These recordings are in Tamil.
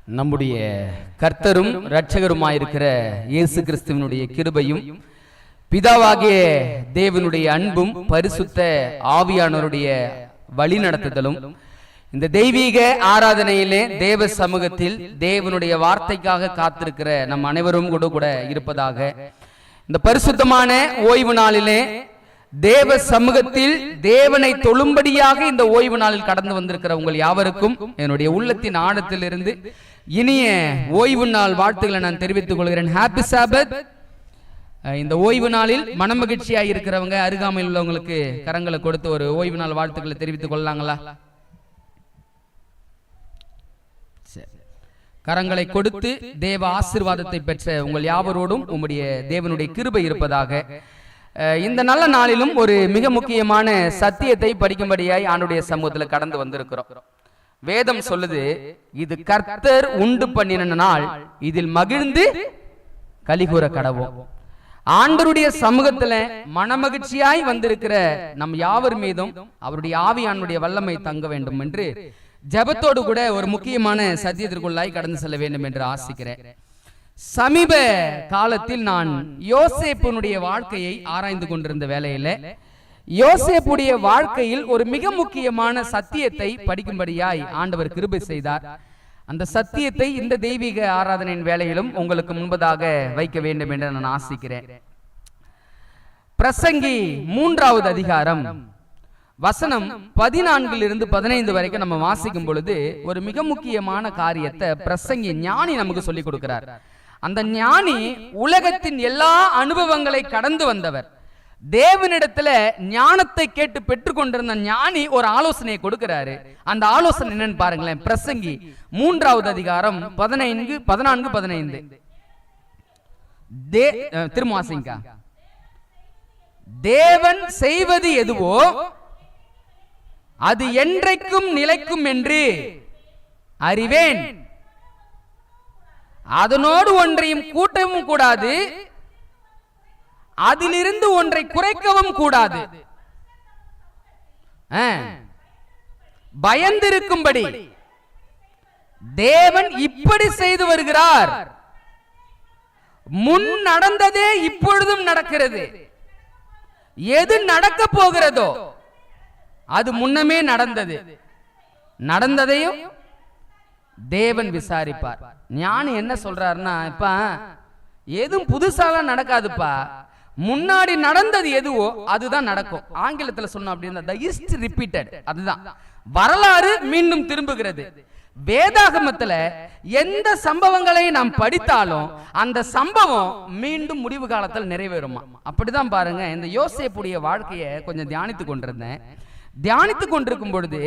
நம்முடைய கர்த்தரும் இரட்சகருமாயிருக்கிற இயேசு கிறிஸ்துவினுடைய கிருபையும் பிதாவாகிய தேவனுடைய அன்பும் பரிசுத்த ஆவியானவருடைய வழிநடத்துதலும் இந்த தெய்வீக ஆராதனையிலே தேவ சமூகத்தில் தேவனுடைய வார்த்தைக்காக காத்திருக்கிற நம் அனைவரும் கூட இருப்பதாக. இந்த பரிசுத்தமான ஓய்வு நாளிலே தேவ சமூகத்தில் தேவனை தொழும்படியாக இந்த ஓய்வு நாளில் கடந்து வந்திருக்கிற உங்கள் யாவருக்கும் என்னுடைய உள்ளத்தின் ஆழத்திலிருந்து இனிய ஓய்வு நாள் வாழ்த்துக்களை நான் தெரிவித்துக் கொள்கிறேன். ஹாப்பி சாபத். இந்த ஓய்வு நாளில் மனமகிழ்ச்சியாக இருக்கிறவங்க அருகாமையில் உள்ளவங்களுக்கு கரங்களை கொடுத்து ஒரு ஓய்வு நாள் வாழ்த்துக்களை தெரிவித்துக் கொள்ளலாங்களா? கரங்களை கொடுத்து தேவ ஆசீர்வாதத்தை பெற்ற உங்கள் யாவரோடும் உம்முடைய தேவனுடைய கிருபை இருப்பதாக. இந்த நல்ல நாளிலும் ஒரு மிக முக்கியமான சத்தியத்தை படிக்கும்படியாய் ஆண்டுடைய சமூகத்தில் கடந்து வந்திருக்கிறோம். வேதம் சொல்லுது, இது கர்த்தர் உண்டு பண்ணின நாள், இதில் மகிழ்ந்து கலிகூற கடவோம். ஆண்டவருடைய சமூகத்துல மனமகிழ்ச்சியாய் வந்திருக்கிற நம் யாவர் மீதும் அவருடைய ஆவியானுடைய வல்லமை தங்க வேண்டும் என்று ஜெபத்தோடு கூட ஒரு முக்கியமான சத்தியத்திற்குள்ளாய் கடந்து செல்ல வேண்டும் என்று ஆசிக்கிறேன். சமீப காலத்தில் நான் யோசேப்புனுடைய வாழ்க்கையை ஆராய்ந்து கொண்டிருந்த வேளையில யோசேப்புடைய வாழ்க்கையில் ஒரு மிக முக்கியமான சத்தியத்தை படிக்கும்படியாய் ஆண்டவர் கிருபை செய்தார். அந்த சத்தியத்தை இந்த தெய்வீக ஆராதனையின் வேளையிலும் உங்களுக்கு முன்பதாக வைக்க வேண்டும் என்று நான் ஆசிக்கிறேன். பிரசங்கி 3வது அதிகாரம் வசனம் 14 to 15 வரைக்கும் நம்ம வாசிக்கும் பொழுது ஒரு மிக முக்கியமான காரியத்தை பிரசங்கி ஞானி நமக்கு சொல்லிக் கொடுக்கிறார். அந்த ஞானி உலகத்தின் எல்லா அனுபவங்களை கடந்து வந்தவர். தேவனிடத்துல ஞானத்தை கேட்டு பெற்றுக்கொண்டிருந்த ஞானி ஒரு ஆலோசனையை கொடுக்கிறாரு. அந்த ஆலோசனை என்னன்னு பாருங்களேன். பிரசங்கி 3வது அதிகாரம் 14-15 திரும்ப வாசிங்க. தேவன் செய்வது எதுவோ அது என்றைக்கும் நிலைக்கும் என்று அறிவேன். அதனோடு ஒன்றையும் கூட்டவும் கூடாது, அதிலிருந்து ஒன்றை குறைக்கவும் கூடாது. பயந்திருக்கும்படி தேவன் இப்படி செய்து வருகிறார். முன் நடந்ததே இப்பொழுதும் நடக்கிறது. எது நடக்க போகிறதோ அது முன்னமே நடந்தது. நடந்ததையும் தேவன் விசாரிப்பார். ஞானி என்ன சொல்றாருன்னா, இப்ப எதுவும் புதுசாலாம் நடக்காதுப்பா, முன்னாடி நடந்தது எதுவோ அதுதான் நடக்கும். ஆங்கிலத்தில் சொன்ன அப்படின்னா the history repeated, அதுதான் வரலாறு மீண்டும் திரும்புகிறது. வேதாகமத்துல எந்த சம்பவங்களை நாம் படித்தாலும் அந்த சம்பவம் மீண்டும் முடிவு காலத்தில் நிறைவேறுமா. அப்படிதான் பாருங்க. இந்த யோசேப்புடைய வாழ்க்கையை கொஞ்சம் தியானித்துக் கொண்டிருந்தேன். தியானித்துக் கொண்டிருக்கும் பொழுது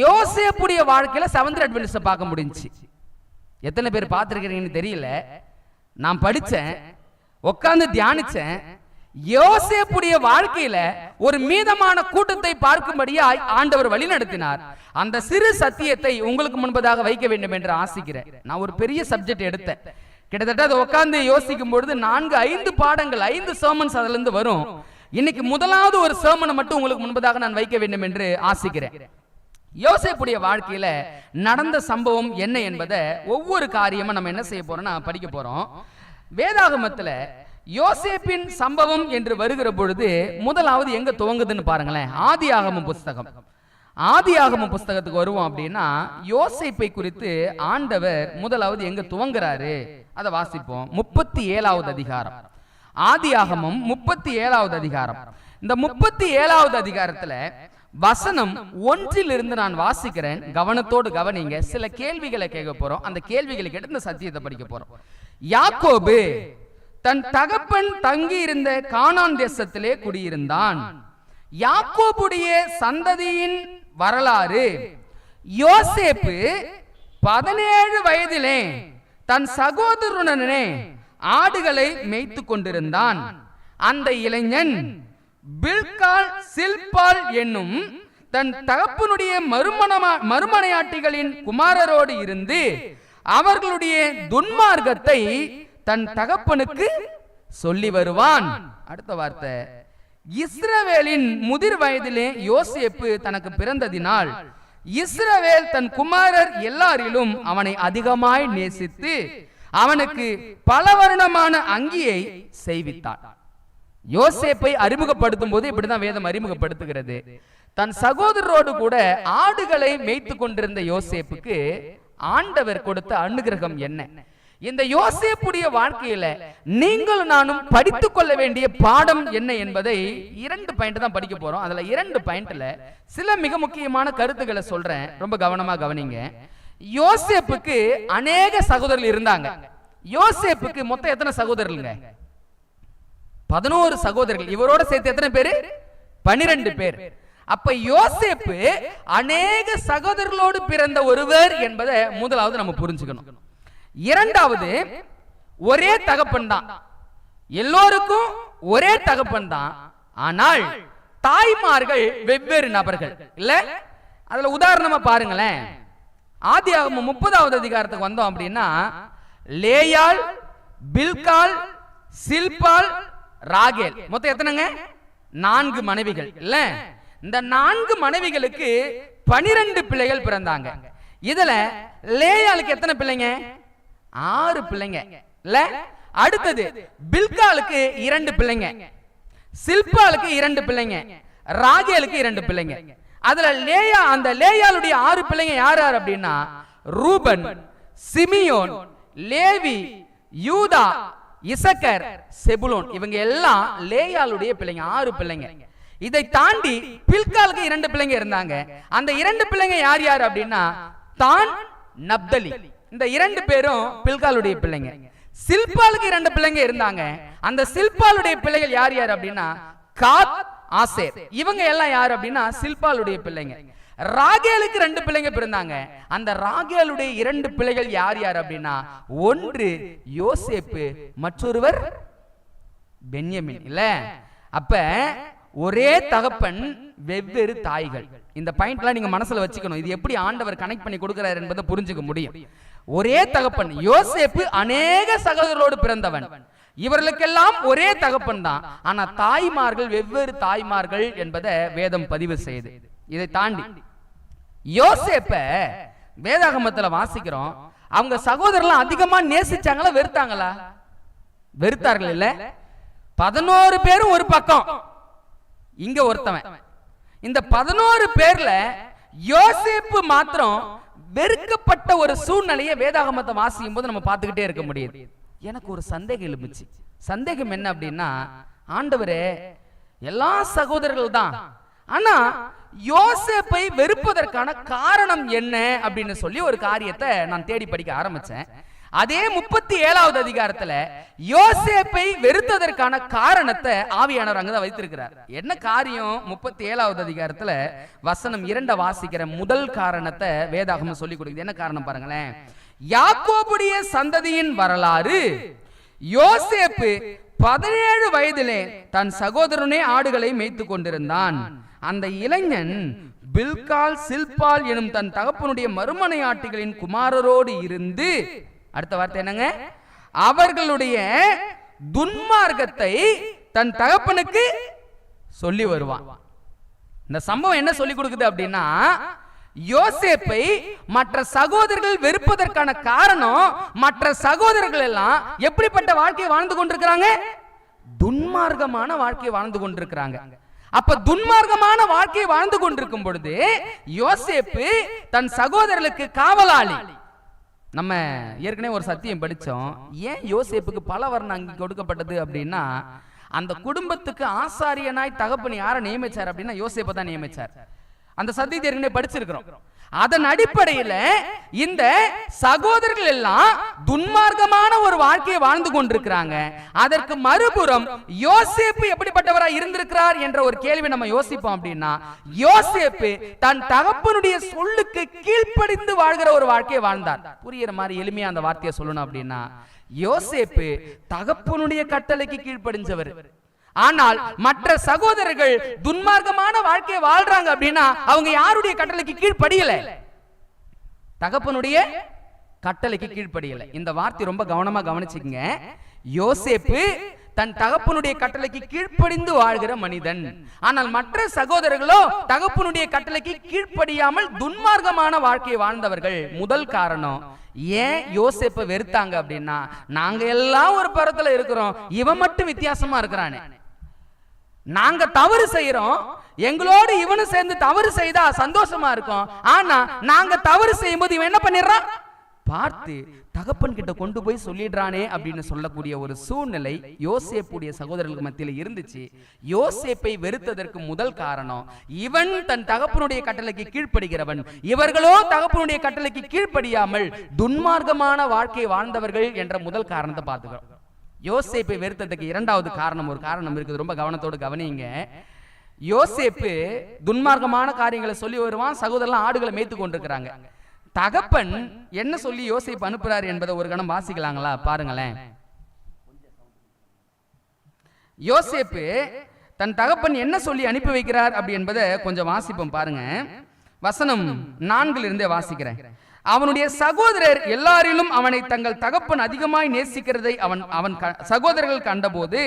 யோசேப்புடைய வாழ்க்கையில செவன்த் அட்வென்டிஸ்ட பார்க்க முடிஞ்சுச்சு. எத்தனை பேர் பார்த்திருக்கிறீங்கன்னு தெரியல. நான் படிச்சேன், உட்கார்ந்து தியானிச்சேன். யோசேப்புடைய வாழ்க்கையில ஒரு மீதமான கூட்டத்தை பார்க்கும்படியா ஆண்டவர் வழி நடத்தினார். அந்த சிறு சத்தியத்தை உங்களுக்கு முன்பதாக வைக்க வேண்டும் என்று ஆசிக்கிறேன். நான் ஒரு பெரிய சப்ஜெக்ட் எடுத்தேன். கிட்டத்தட்ட அதை உட்கார்ந்து யோசிக்கும் பொழுது 4-5 பாடங்கள், 5 சர்மன்ஸ் அதுல இருந்து வரும். இன்னைக்கு முதலாவது ஒரு சர்மனை மட்டும் உங்களுக்கு முன்பதாக நான் வைக்க வேண்டும் என்று ஆசிக்கிறேன். யோசேப்புடைய வாழ்க்கையில நடந்த சம்பவம் என்ன என்பதை ஒவ்வொரு காரியமா நம்ம என்ன செய்ய போறோம்னா படிக்க போறோம். வேதாகமத்துல யோசேப்பின் சம்பவம் என்று வருகிற பொழுது முதலாவது எங்க துவங்குதுன்னு பாருங்களேன். ஆதியாகம புஸ்தகம். ஆதியாகம புஸ்தகத்துக்கு வருவோம் அப்படின்னா யோசேப்பை குறித்து ஆண்டவர் முதலாவது எங்க துவங்குறாரு அதை வாசிப்போம். 37வது அதிகாரம். ஆதியாகமம் 37வது அதிகாரம். இந்த 37வது அதிகாரத்துல வசனம் 1 நான் வாசிக்கிறேன். கவனத்தோடு கவனிங்க. சில கேள்விகளை கேட்க போறோம். அந்த கேள்விகளுக்கு எடுத்து சத்தியத்தை படிக்க போறோம். யாக்கோபு தன் தகப்பன் தங்கி இருந்த கானான் தேசத்திலே குடியிருந்தான். யாக்கோபுடைய சந்ததியின் வரலாறு. யோசேப்பு 17 வயதிலே தன் சகோதரனுடனே ஆடுகளை மேய்த்து கொண்டிருந்தான். அந்த இளைஞன் பில்கால் சில்பால் என்னும் தன் தகப்பனுடைய மறுமனையாட்டிகளின் குமாரரோடு இருந்து அவர்களுடைய துன்மார்க்கத்தை தன் தகப்பனுக்கு சொல்லி வருவான். அடுத்த வார்த்தை, இஸ்ரவேலின் முதிர் வயதிலே யோசேப்பு தனக்கு பிறந்ததினால் இஸ்ரவேல் தன் குமாரர் எல்லாரிலும் அவனை அதிகமாய் நேசித்து அவனுக்கு பல வருணமான அங்கியை செய்வித்தான். யோசேப்பை அறிமுகப்படுத்தும் போது இப்படிதான் வேதம் அறிமுகப்படுத்துகிறது. தன் சகோதரரோடு கூட ஆடுகளை மேய்த்து கொண்டிருந்த யோசேப்புக்கு ஆண்டவர் கொடுத்த அனுகிரகம் என்ன? இந்த யோசேப்புடைய வாழ்க்கையில நீங்களும் நானும் படித்துக் கொள்ள வேண்டிய பாடம் என்ன என்பதை 2 பாயிண்ட் தான் படிக்க போறோம். அதுல 2 பாயிண்ட்ல சில மிக முக்கியமான கருத்துக்களை சொல்றேன், ரொம்ப கவனமா கவனிங்க. யோசேப்புக்கு அநேக சகோதரர்கள் இருந்தாங்க. யோசேப்புக்கு மொத்தம் எத்தனை சகோதரர்களுங்க? 11 சகோதரர்கள். இவரோட சேர்த்து எத்தனை பேரு? 12 பேர். அப்ப யோசேப்பு அநேக சகோதரர்களோடு பிறந்த ஒருவர் என்பதை முதலாவது நம்ம புரிஞ்சுக்கணும். இரண்டாவது, ஒரே தகப்பன் தான், எல்லோருக்கும் ஒரே தகப்பன் தான், ஆனால் தாய்மார்கள் வெவ்வேறு நபர்கள் இல்ல. அதுல உதாரணமா பாருங்களேன், ஆதியாகமம் 30வது அதிகாரத்துக்கு வந்தோம் அப்படின்னா, லேயாள், பில்காள், சில்பாள், ராகேல், மொத்தம் எத்தனைங்க? 4 மனைவிகள் இல்ல. இந்த 4 மனைவிகளுக்கு 12 பிள்ளைகள் பிறந்தாங்க. இதுல லேயாளுக்கு எத்தனை பிள்ளைங்க? 6 பிள்ளைங்க இல்ல. அடுத்தது பில்காலுக்கு 2 பிள்ளைங்க, சில்பாளுக்கு 2 பிள்ளைங்க, ராகேலுக்கு 2 பிள்ளைங்க. அதுல லேயா, அந்த லேயாளுடைய 6 பிள்ளைங்க யார் யார் அப்படின்னா, ரூபன், சிமியோன், லேவி, யூதா, இசக்கர், செபுலோன். இவங்க எல்லாம் லேயாளுடைய பிள்ளைங்க, 6 பிள்ளைங்க. இதை தாண்டி பில்காலுக்கு 2 பிள்ளைங்க இருந்தாங்க. அந்த 2 பிள்ளைங்க யார் யார் அப்படின்னா, தான், நப்தலி. இந்த 2 பேரும் பில்காலுடைய பிள்ளைங்க. சில்பாலுக்கு 2 பிள்ளைங்க இருந்தாங்க. அந்த சில்பாலுடைய பிள்ளைகள் யார் யார் அப்படின்னா, காத், ஆசேர். இவங்க எல்லாம் யார் அப்படின்னா சில்பாலுடைய பிள்ளைங்க. ராகேலுக்கு 2 பிள்ளைங்க பிறந்தாங்க. அந்த ராகேலுடைய 2 பிள்ளைகள் யார் யார் அப்படின்னா, ஒன்று யோசேப்பு, மற்றொருவர் பென்யமின் இல்ல. அப்ப ஒரே தகப்பன், வெவ்வேறு தாய்கள். இந்த பாயிண்ட்லாம் நீங்க மனசுல வச்சுக்கணும். இது எப்படி ஆண்டவர் கனெக்ட் பண்ணி கொடுக்கிறார் என்பதை புரிஞ்சுக்க முடியும். ஒரே தகப்பன், யோசேப்பு அநேக சகோதரரோடு பிறந்தவன், இவர்களுக்கெல்லாம் ஒரே தகப்பன் தான், ஆனா தாய்மார்கள் வெவ்வேறு தாய்மார்கள் என்பதை வேதம் பதிவு செய்யுது. இதை தாண்டி யோசேப்ப வேதாகமத்துல வாசிக்கிறோம், அவங்க சகோதரர்லாம் அதிகமா நேசிச்சாங்களா வெறுத்தாங்களா? வெறுத்தார்கள் இல்ல. 11 பேரும் ஒரு பக்கம், இங்க ஒருத்தவன். இந்த 11 பேர்ல யோசேப்பு மாத்திரம் வெறுக்கப்பட்ட ஒரு சூழ்நிலையை வேதாகமத்தை வாசிக்கும் போது நம்ம பார்த்துக்கிட்டே இருக்க முடியுது. எனக்கு ஒரு சந்தேகம் எழுந்துச்சு. சந்தேகம் என்ன அப்படின்னா, ஆண்டவரே எல்லா சகோதரர்கள் தான், ஆனா யோசேப்பை வெறுப்பதற்கான காரணம் என்ன அப்படின்னு சொல்லி ஒரு காரியத்தை நான் தேடி படிக்க ஆரம்பிச்சேன். அதே 37வது அதிகாரத்துல யோசேப்பை வெறுத்ததற்கான காரணத்தை ஆவியானவர் அங்கதான் வைத்திருக்கிறார். என்ன காரியம்? 37வது அதிகாரத்துல வசனம் 2 வாசிக்கிற முதல் காரணத்தை வேதாகமம் சொல்லி கொடுக்குது. என்ன காரணம் பாருங்களேன். யாக்கோபுடைய சந்ததியின் வரலாறு. யோசேப்பு 17 வயதிலே தன் சகோதரனே ஆடுகளை மேய்த்து கொண்டிருந்தான். அந்த இளைஞன் பில்கால், சில்பால் எனும் தன் தகப்பனுடைய மறுமனையாட்டிகளின் குமாரரோடு இருந்து, அடுத்த வார்த்தை என்னங்க, அவர்களுடைய துன்மார்க்கத்தை தன் தகப்பனுக்கு சொல்லி வருவான். இந்த சம்பவம் என்ன சொல்லி கொடுக்குது அப்படின்னா, யோசேப்பை மற்ற சகோதரர்கள் வெறுப்பதற்கான காரணம், மற்ற சகோதரர்கள் எல்லாம் எப்படிப்பட்ட வாழ்க்கையை வாழ்ந்து கொண்டிருக்கிறாங்க? துன்மார்க்கமான வாழ்க்கையை வாழ்ந்து கொண்டிருக்கிறாங்க. அப்ப துன்மார்க்கமான வாழ்க்கையை வாழ்ந்து கொண்டிருக்கும் பொழுது யோசேப்பு தன் சகோதரர்களுக்கு காவலாளி. நம்ம ஏற்கனவே ஒரு சத்தியம் படிச்சோம். ஏன் யோசேப்புக்கு பல வர்ணம் அங்கி கொடுக்கப்பட்டது அப்படின்னா, அந்த குடும்பத்துக்கு ஆசாரியனாய் தகப்பன் யாரை நியமிச்சார் அப்படின்னா யோசேப்பை தான் நியமிச்சார். அந்த சத்தியத்தை ஏற்கனவே படிச்சிருக்கிறோம். அதன் அடிப்படையில் இந்த சகோதரர்கள் எல்லாம் துன்மார்க்கமான ஒரு வாழ்க்கையை வாழ்ந்து கொண்டிருக்கிறாங்க. அதற்கு மறுபுறம் யோசேப்பு எப்படிப்பட்டவராய் இருந்திருக்கிறார் என்ற ஒரு கேள்வி நம்ம யோசிப்போம் அப்படின்னா, யோசேப்பு தன் தகப்பனுடைய சொல்லுக்கு கீழ்ப்படிந்து வாழ்கிற ஒரு வாழ்க்கையை வாழ்ந்தார். புரியுற மாதிரி எளிமையா அந்த வார்த்தையை சொல்லணும் அப்படின்னா, யோசேப்பு தகப்பனுடைய கட்டளைக்கு கீழ்ப்படிஞ்சவர். ஆனால் மற்ற சகோதரர்கள் துன்மார்க்கமான வாழ்க்கையை வாழ்றாங்க அப்படின்னா அவங்க யாருடைய கட்டளைக்கு கீழ்ப்படியல? தகப்பனுடைய கட்டளைக்கு கீழ்ப்படியல. இந்த வார்த்தை ரொம்ப கவனமா கவனிச்சுக்கங்க. யோசேப்பு தன் தகப்பனுடைய கட்டளைக்கு கீழ்ப்படிந்து வாழ்கிற மனிதன். ஆனால் மற்ற சகோதரர்களோ தகப்பனுடைய கட்டளைக்கு கீழ்ப்படியாமல் துன்மார்க்கமான வாழ்க்கையை வாழ்ந்தவர்கள். முதல் காரணம் ஏன் யோசேப்பை வெறுத்தாங்க அப்படின்னா, நாங்க எல்லாம் ஒரு பரத்துல இருக்கிறோம், இவன் மட்டும் வித்தியாசமா இருக்கிறானே. நாங்க தவறு செய்யறோம், எங்களோடு இவனு சேர்ந்து தவறு செய்தா சந்தோஷமா இருக்கும். ஆனா நாங்க தவறு செய்யும் போது இவன் என்ன பண்ணிடுறான், பார்த்து தகப்பன் கிட்ட கொண்டு போய் சொல்லிடுறானே அப்படின்னு சொல்லக்கூடிய ஒரு சூழ்நிலை யோசேப்புடைய சகோதரர்களுக்கு மத்தியில் இருந்துச்சு. யோசேப்பை வெறுத்ததற்கு முதல் காரணம், இவன் தன் தகப்பனுடைய கட்டளைக்கு கீழ்ப்படுகிறவன், இவர்களோ தகப்பனுடைய கட்டளைக்கு கீழ்ப்படியாமல் துன்மார்க்கமான வாழ்க்கையை வாழ்ந்தவர்கள் என்ற முதல் காரணத்தை பார்த்துக்கிறோம். யோசேப்பை வெறுத்ததுக்கு இரண்டாவது காரணம், ஒரு காரணம் இருக்குது, ரொம்ப கவனத்தோடு கவனிங்க. யோசேப்பு துன்மார்க்கமான காரியங்களை சொல்லி வருவான், சகோதரர்கள் ஆடுகளை மேய்த்து கொண்டிருக்கிறாங்க. தகப்பன் என்ன சொல்லி யோசேப்பு அனுப்புறாரு என்பதை ஒரு கணம் வாசிக்கலாங்களா, பாருங்களேன். யோசேப்பு தன் தகப்பன் என்ன சொல்லி அனுப்பி வைக்கிறார் அப்படி என்பதை கொஞ்சம் வாசிப்போம் பாருங்க. வசனம் 4 இருந்தே வாசிக்கிறேன். அவனுடைய சகோதரர் எல்லாரிலும் அவனை தங்கள் தகப்பன் அதிகமாய் நேசிக்கிறதை அவன் சகோதரர்கள் கண்டபோது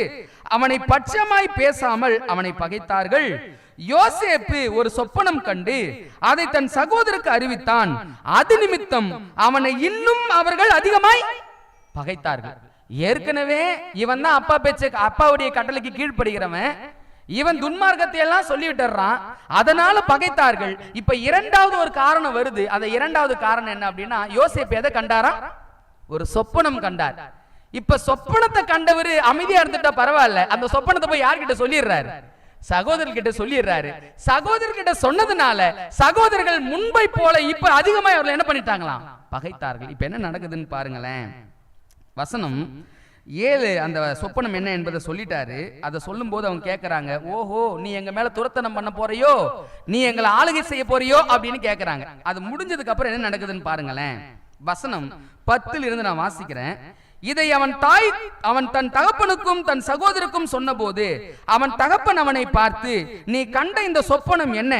அவனை பட்சமாய் பேசாமல் அவனை பகைத்தார்கள். யோசேப்பு ஒரு சொப்பனம் கண்டு அதை தன் சகோதரருக்கு அறிவித்தான். அது நிமித்தம் அவனை இன்னும் அவர்கள் அதிகமாய் பகைத்தார்கள். ஏற்கனவே இவன் தான் அப்பாவுடைய கட்டளைக்கு கீழ்ப்படுகிறவன், இவன் துன்மார்க்கத்தை எல்லாம் சொல்லிவிட்டுறான், அதனால பகைத்தார்கள். இப்ப இரண்டாவது ஒரு காரணம் வருது. அந்த இரண்டாவது காரணம் என்ன அப்படின்னா, யோசேப்பு எதை கண்டாரா, ஒரு சொப்பனம் கண்டார். இப்ப சொப்பனத்தை கண்டவர் அமைதியா இருந்துட்டா பரவாயில்ல, அந்த சொப்பனத்தை போய் யார்கிட்ட சொல்லிடுறாரு, சகோதரர்கிட்ட சொல்லிடுறாரு. சகோதரர்கிட்ட சொன்னதுனால சகோதரர்கள் முன்பை போல இப்ப அதிகமா அவர்கள் என்ன பண்ணிட்டாங்களாம், பகைத்தார்கள். இப்ப என்ன நடக்குதுன்னு பாருங்களேன். வசனம் 7 அந்த சொப்பனம் என்ன என்பதை சொல்லிட்டாரு. அதை சொல்லும் போது அவங்க கேட்கறாங்க, ஓஹோ நீ எங்க மேல துரத்தனம் பண்ண போறியோ, நீ எங்களை ஆளுகை செய்ய போறியோ அப்படின்னு கேட்கறாங்க. அது முடிஞ்சதுக்கு அப்புறம் என்ன நடக்குதுன்னு பாருங்களேன். வசனம் 10 இருந்து நான் வாசிக்கிறேன். இதை அவன் தன் தகப்பனுக்கும் தன் சகோதரருக்கும் சொன்னபோது அவன் தகப்பன் அவனை பார்த்து, நீ கண்ட இந்த சொப்பனம் என்ன,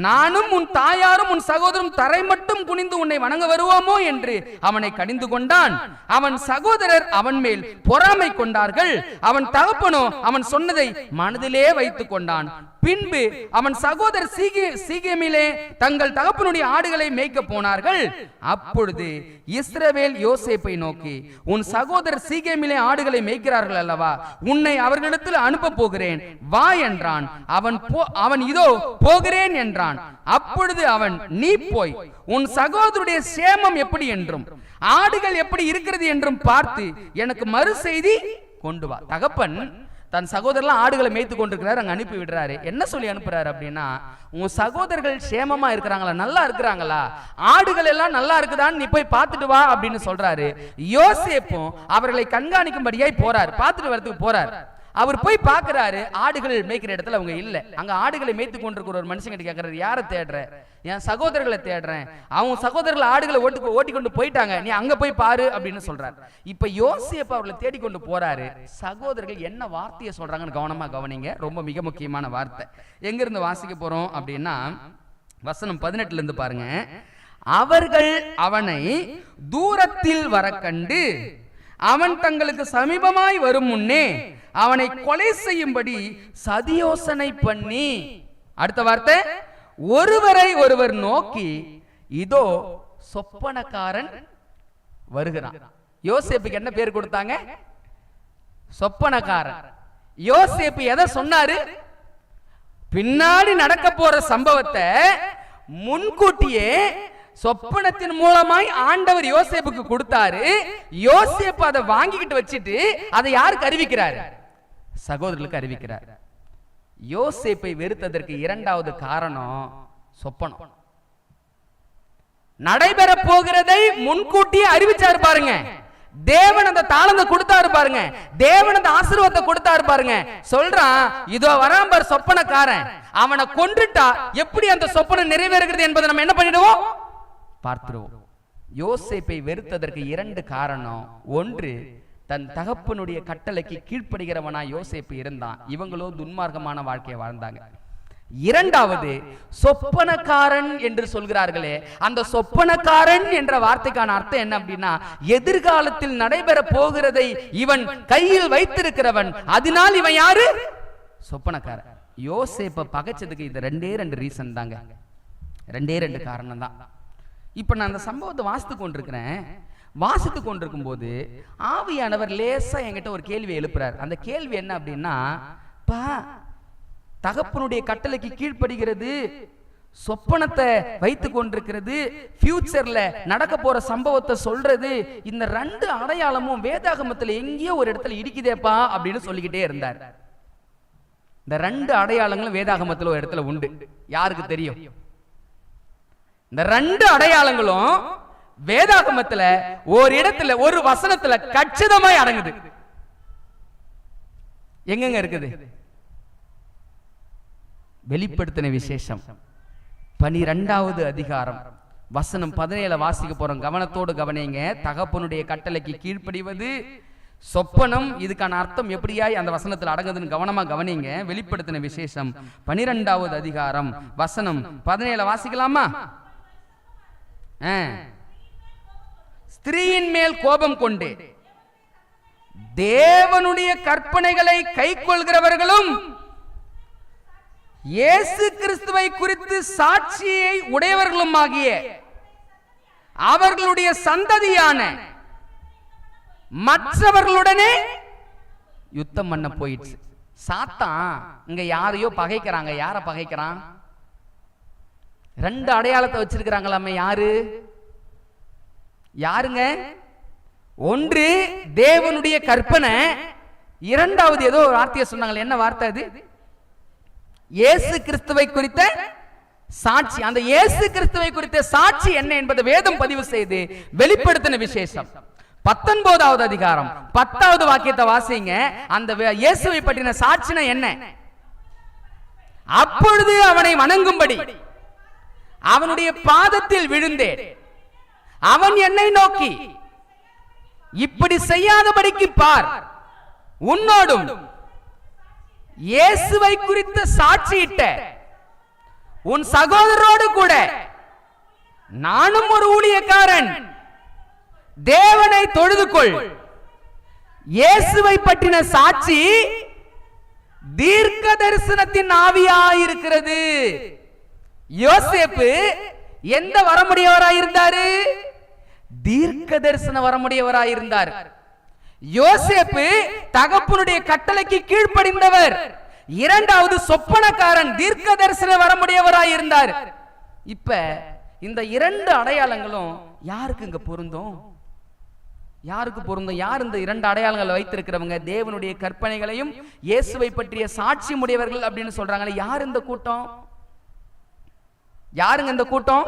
நானும் உன் தாயாரும் உன் சகோதரரும் தரை மட்டும் குனிந்து உன்னை வணங்க வருவோமோ என்று அவனை கடிந்து கொண்டான். அவன் சகோதரர் அவன் மேல் பொறாமை கொண்டார்கள். அவன் தகப்பனோ அவன் சொன்னதை மனதிலே வைத்துக் கொண்டான். பின்பு அவன் சகோதரர் சீகேமிலே தங்கள் தகப்பனுடைய ஆடுகளை மேய்க்க போனார்கள். அப்பொழுது இஸ்ரவேல் யோசேப்பை நோக்கி, உன் சகோதரர் சீகேமிலே ஆடுகளை மேய்க்கிறார்கள் அல்லவா, உன்னை அவர்களிடத்தில் அனுப்ப போகிறேன், வா என்றான். அவன் இதோ போகிறேன் என்றான். அப்பொழுது அவன், நீ போய் உன் சகோதரருடைய சேமம் எப்படி என்றும் ஆடுகள் எப்படி இருக்கிறது என்றும் பார்த்து எனக்கு மறு செய்தி கொண்டு வா. தகப்பன் தன் சகோதரர்லாம் ஆடுகளை மேய்த்து கொண்டிருக்கிறார், அங்க அனுப்பி விடுறாரு. என்ன சொல்லி அனுப்புறாரு அப்படின்னா, உன் சகோதரர்கள் சேமமா இருக்கிறாங்களா, நல்லா இருக்கிறாங்களா, ஆடுகள் எல்லாம் நல்லா இருக்குதான்னு நீ போய் பார்த்துட்டு வா அப்படின்னு சொல்றாரு. யோசேப்பும் அவர்களை கண்காணிக்கும்படியாய் போறார், பார்த்துட்டு வரதுக்கு போறார். அவர் போய் பார்க்கிறாரு, ஆடுகள் மேய்க்கிற இடத்துல அவங்க இல்ல. அங்க ஆடுகளை மேய்த்து கொண்டிருக்கிற ஒரு மனுஷன் கிட்ட கேட்கிறாரு, யாரை தேடுற, என் சகோதரர்களை தேடுறேன், அவங்க சகோதரர்கள் ஆடுகளை ஓட்டி கொண்டு போயிட்டாங்க, நீ அங்க போய் பாரு அப்படின்னு சொல்றாரு. இப்ப யோசேப்பு அவர்களை தேடிக்கொண்டு போறாரு. சகோதரர்கள் என்ன வார்த்தையை சொல்றாங்கன்னு கவனமா கவனிங்க, ரொம்ப மிக முக்கியமான வார்த்தை. எங்க இருந்து வாசிக்க போறோம் அப்படின்னா, வசனம் 18 இருந்து பாருங்க. அவர்கள் அவனை தூரத்தில் வர கண்டு அவன் தங்களுக்கு சமீபமாய் வரும் முன்னே அவனை கொலை செய்யும்படி சதியோசனை பண்ணி, அடுத்த வார்த்தை, ஒருவரை ஒருவர் நோக்கி, இதோ சொப்பனக்காரன் வருகிறான். யோசேப்புக்கு என்ன பேர் கொடுத்தாங்க, சொப்பனக்காரன். யோசேப்பு எதை சொன்னாரு, பின்னாடி நடக்க போற சம்பவத்தை முன்கூட்டியே சொப்பனத்தின் மூலமாய் ஆண்டவர் யோசேப்புக்கு கொடுத்தாரு. யோசேப்பு அதை வாங்கிக்கிட்டு வச்சிட்டு அதை யாருக்கு அறிவிக்கிறார், சகோதரர்களுக்கு அறிவிக்கிறார். யோசேப்பை வெறுத்ததற்கு இரண்டாவது காரணம் சொப்பனம். நடைபெற போகிறதை முன்கூட்டியே அறிவிச்சாரு பாருங்க. தேவன் அந்த தாளத்தை கொடுத்தாரு பாருங்க, தேவன் அந்த ஆசீர்வாதத்தை கொடுத்தாரு பாருங்க. சொல்றான், இதோ வராம்பர் சொப்பனக்காரன், அவனை கொன்றுட்டா எப்படி அந்த சொப்பனம் நிறைவேறுகிறது என்பதை நம்ம என்ன பண்ணிடுவோம், பார்த்துருவோம். யோசேப்பை வெறுத்ததற்கு இரண்டு காரணம். ஒன்று, தன் தகப்பனுடைய கட்டளைக்கு கீழ்ப்படுகிறவனா யோசேப்பு இருந்தான், இவங்களோ துன்மார்க்கமான வாழ்க்கையை வாழ்ந்தாங்க. இரண்டாவது சொப்பனக்காரன் என்று சொல்கிறார்களே, அந்த சொப்பனக்காரன் என்ற வார்த்தைக்கான அர்த்தம் என்ன அப்படின்னா, எதிர்காலத்தில் நடைபெற போகிறதை இவன் கையில் வைத்திருக்கிறவன். அதனால் இவன் யாரு? சொப்பனக்காரன். யோசேப்பை பகைச்சதுக்கு இது ரெண்டு ரீசன் தாங்க, ரெண்டு காரணம் தான். இப்ப நான் அந்த சம்பவத்தை வாசித்து கொண்டிருக்கும் போது ஆவியானவர் லேசா என்கிட்ட ஒரு கேள்வி எழுப்புறார். அந்த கேள்வி என்ன அப்படின்னா, தகப்பனுடைய கட்டளைக்கு கீழ்ப்படுகிறது, சொப்பனத்தை வைத்து கொண்டிருக்கிறது, ஃபியூச்சர்ல நடக்க போற சம்பவத்தை சொல்றது, இந்த ரெண்டு அடையாளமும் வேதாகமத்துல எங்கேயோ ஒரு இடத்துல இடிக்குதேப்பா அப்படின்னு சொல்லிக்கிட்டே இருந்தார். இந்த ரெண்டு அடையாளங்களும் வேதாகமத்துல ஒரு இடத்துல உண்டு. யாருக்கு தெரியும்? இந்த ரெண்டு அடையாளங்களும் வேதாகமத்துல ஒரு இடத்துல ஒரு வசனத்துல கச்சிதமாய் அடங்குது. எங்கெங்க இருக்குது? வெளிப்படுத்தின விசேஷம் 12வது அதிகாரம் வசனம் 17 வாசிக்க போறோம். கவனத்தோடு கவனிங்க. தகப்பனுடைய கட்டளைக்கு கீழ்ப்படிவது, சொப்பனம், இதுக்கான அர்த்தம் எப்படியாய் அந்த வசனத்தில் அடங்குதுன்னு கவனமா கவனிங்க. வெளிப்படுத்தின விசேஷம் 12வது அதிகாரம் வசனம் 17 வாசிக்கலாமா? ஸ்திரீயின் மேல் கோபம் கொண்டு தேவனுடைய கற்பனைகளை கைக்கொள்கிறவர்களும் இயேசு கிறிஸ்துவை குறித்து சாட்சியை உடையவர்களும் ஆகிய அவர்களுடைய சந்ததியான மற்றவர்களுடனே யுத்தம் பண்ண போயிடுச்சு. சாத்தான் இங்க யாரையோ பகைக்கிறாங்க. யார பகைக்கிறான்? ரெண்டு அடையாளத்தை வச்சிருக்கிறாங்களாமே. யாருங்க? ஒன்று தேவனுடைய கற்பனை, இரண்டாவது ஏதோ ஒரு வார்த்தையை சொன்னாங்க. என்ன வார்த்தை அது? இயேசு கிறிஸ்துவை குறித்த சாட்சி. அந்த இயேசு கிறிஸ்துவை குறித்த சாட்சி என்ன என்பதை வேதம் பதிவு செய்து வெளிப்படுத்தின விசேஷம் 19வது அதிகாரம் 10வது வாக்கியத்தை வாசிங்க. அந்த இயேசுவை பற்றின சாட்சினா என்ன? அப்பொழுது அவனை வணங்கும்படி அவனுடைய பாதத்தில் விழுந்தேன். அவன் என்னை நோக்கி, இப்படி செய்யாதபடிக்கு பார், உன்னோடும் இயேசுவை குறித்து சாட்சியிட்ட உன் சகோதரரோடு கூட நானும் ஒரு ஊழியக்காரன். தேவனை தொழுது கொள். இயேசுவை பற்றின சாட்சி தீர்க்க தரிசனத்தின் ஆவியாயிருக்கிறது. யோசேப்பு எந்த வரமுடையவராயிருந்தாரு? தீர்க்க தரிசன வரமுடையவராயிருந்தார். யோசேப்பு தகப்பனுடைய கட்டளைக்கு கீழ்ப்படிந்தவர். இரண்டாவது சொப்பனக்காரன், தீர்க்க தரிசன வரமுடையவராயிருந்தார். இப்ப இந்த இரண்டு அடையாளங்களும் யாருக்கு இங்க பொருந்தும்? யாருக்கு பொருந்தும்? யார் இந்த இரண்டு அடையாளங்களை வைத்திருக்கிறவங்க? தேவனுடைய கற்பனைகளையும் இயேசுவை பற்றிய சாட்சி உடையவர்கள் அப்படின்னு சொல்றாங்களே. யார் இந்த கூட்டம்? யாருங்க இந்த கூட்டம்?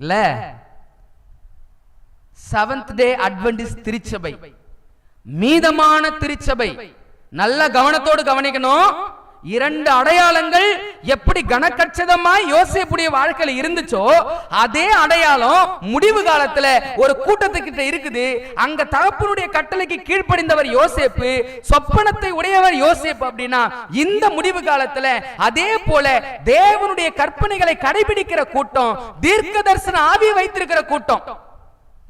இல்ல, செவன்த் டே அட்வென்டிஸ்ட் திருச்சபை, மீதமான திருச்சபை. நல்ல கவனத்தோடு கவனிக்கணும். இரண்டு அடையாளங்கள் எப்படி கனக்கச்சிதமாய் யோசேப்புடைய வாழ்க்கையில இருந்துச்சோ, அதே அடையாளம் முடிவு காலத்துல ஒரு கூட்டத்துக்கிட்ட இருக்குது. அங்க தகப்பனுடைய கட்டளைக்கு கீழ்ப்படிந்தவர் யோசேப்பு, சொப்பனத்தை உடையவர் யோசேப்பு. அப்படின்னா இந்த முடிவு காலத்துல அதே போல தேவனுடைய கற்பனைகளை கடைபிடிக்கிற கூட்டம், தீர்க்க தரிசன ஆவி வைத்திருக்கிற கூட்டம்.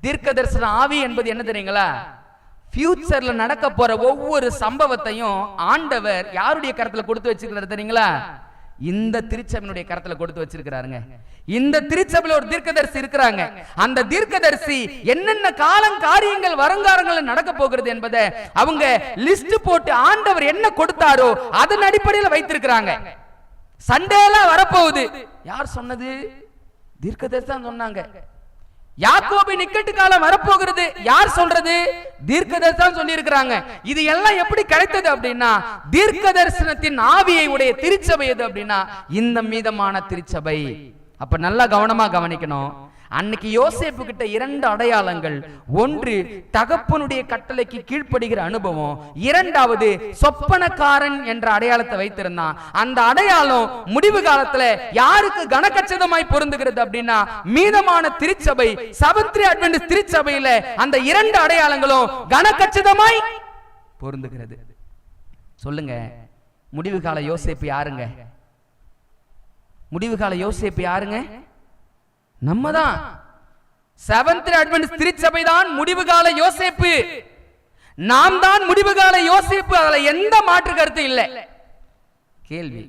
தீர்க்க தரிசன ஆவி என்பது என்ன தெரியுங்களா? ஃபியூச்சர்ல நடக்க போற ஒவ்வொரு சம்பவத்தையும் ஆண்டவர் யாருடைய கரத்துல கொடுத்து வச்சிருக்கிறார் தெரியுங்களா? இந்த திருச்சபையினுடைய கரத்துல கொடுத்து வச்சிருக்கிறாருங்க. இந்த திருச்சபையில ஒரு தீர்க்கதரிசி இருக்கிறாங்க. அந்த தீர்க்கதரிசி என்னென்ன காரியங்கள் வருங்காலங்களில் நடக்க போகிறது என்பதை அவங்க லிஸ்ட் போட்டு ஆண்டவர் என்ன கொடுத்தாரோ அதன் அடிப்படையில் வைத்திருக்கிறாங்க. சண்டேலாம் வரப்போகுது. யார் சொன்னது? தீர்க்கதரிசி தான் சொன்னாங்க. யாக்கோபின் இக்கட்டு காலம் வரப்போகிறது. யார் சொல்றது? தீர்க்கதரிசி தான் சொல்லி இருக்கிறாங்க. இது எல்லாம் எப்படி கிடைத்தது அப்படின்னா, தீர்க்க தரிசனத்தின் ஆவியை உடைய திருச்சபை எது அப்படின்னா இந்த மீதமான திருச்சபை. அப்ப நல்லா கவனமா கவனிக்கணும். அன்னைக்கு யோசேப்பு கிட்ட இரண்டு அடையாளங்கள். ஒன்று தகப்பனுடைய கட்டளைக்கு கீழ்ப்படுகிற அனுபவம், இரண்டாவது சொப்பனக்காரன் என்ற அடையாளத்தை வைத்திருந்தான். அந்த அடையாளம் முடிவு காலத்துல யாருக்கு கனக்கச்சிதமாய் பொருந்துகிறது அப்படின்னா மீதமான திருச்சபை, செவன்த் டே அட்வென்டிஸ்ட் திருச்சபையில அந்த இரண்டு அடையாளங்களும் கனக்கச்சிதமாய் பொருந்துகிறது. சொல்லுங்க, முடிவு கால யோசேப்பு யாருங்க? முடிவு கால யோசேப்பு யாருங்க? நம்ம தான். செவன்த் அட்வென்டிஸ்ட் திருச்சபை தான் முடிவு கால யோசேப்பு. நாம் தான் முடிவு கால யோசேப்பு. அதுல எந்த மாற்று கருத்து இல்லை. கேள்வி,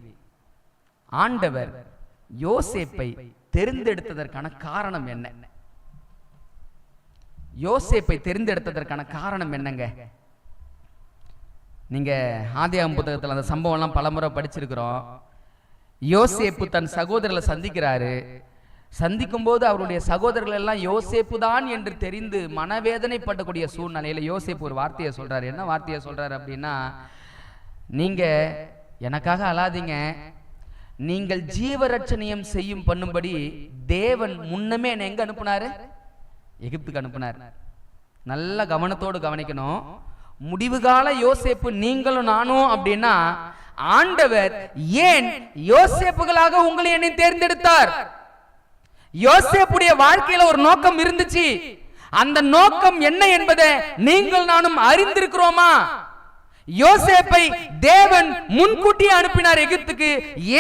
ஆண்டவர் யோசேப்பை தெரிந்தெடுத்ததற்கான காரணம் என்ன? யோசேப்பை தெரிந்தெடுத்ததற்கான காரணம் என்னங்க? நீங்க ஆதியாகமம் புத்தகத்தில் அந்த சம்பவம் எல்லாம் பலமுறை படிச்சிருக்கிறோம். யோசேப்பு தன் சகோதரர்களை சந்திக்கிறாரு. சந்திக்கும் போது அவருடைய சகோதரர்கள் எல்லாம் யோசேப்பு தான் என்று தெரிந்து மனவேதனைப்படக்கூடிய சூழ்நிலையில யோசேப்பு ஒரு வார்த்தையை சொல்றாரு. என்ன வார்த்தையை சொல்றாரு அப்படின்னா, நீங்க எனக்காக அழாதீங்க, நீங்கள் ஜீவரட்சணியம் செய்யும் பண்ணும்படி தேவன் முன்னமே என்னை எங்க அனுப்புனாரு? எகிப்துக்கு அனுப்புனார். நல்ல கவனத்தோடு கவனிக்கணும். முடிவு கால யோசேப்பு நீங்களும் நானும் அப்படின்னா, ஆண்டவர் ஏன் யோசேப்புகளாக உங்களை என்னை தேர்ந்தெடுத்தார்? யோசேப்புடைய வாழ்க்கையில ஒரு நோக்கம் இருந்துச்சு. அந்த நோக்கம் என்ன என்பதை நீங்கள் நானும் அறிந்திருக்கிறோமா? யோசேப்பை தேவன் முன்கூட்டியே அனுப்பினார் எகிப்துக்கு.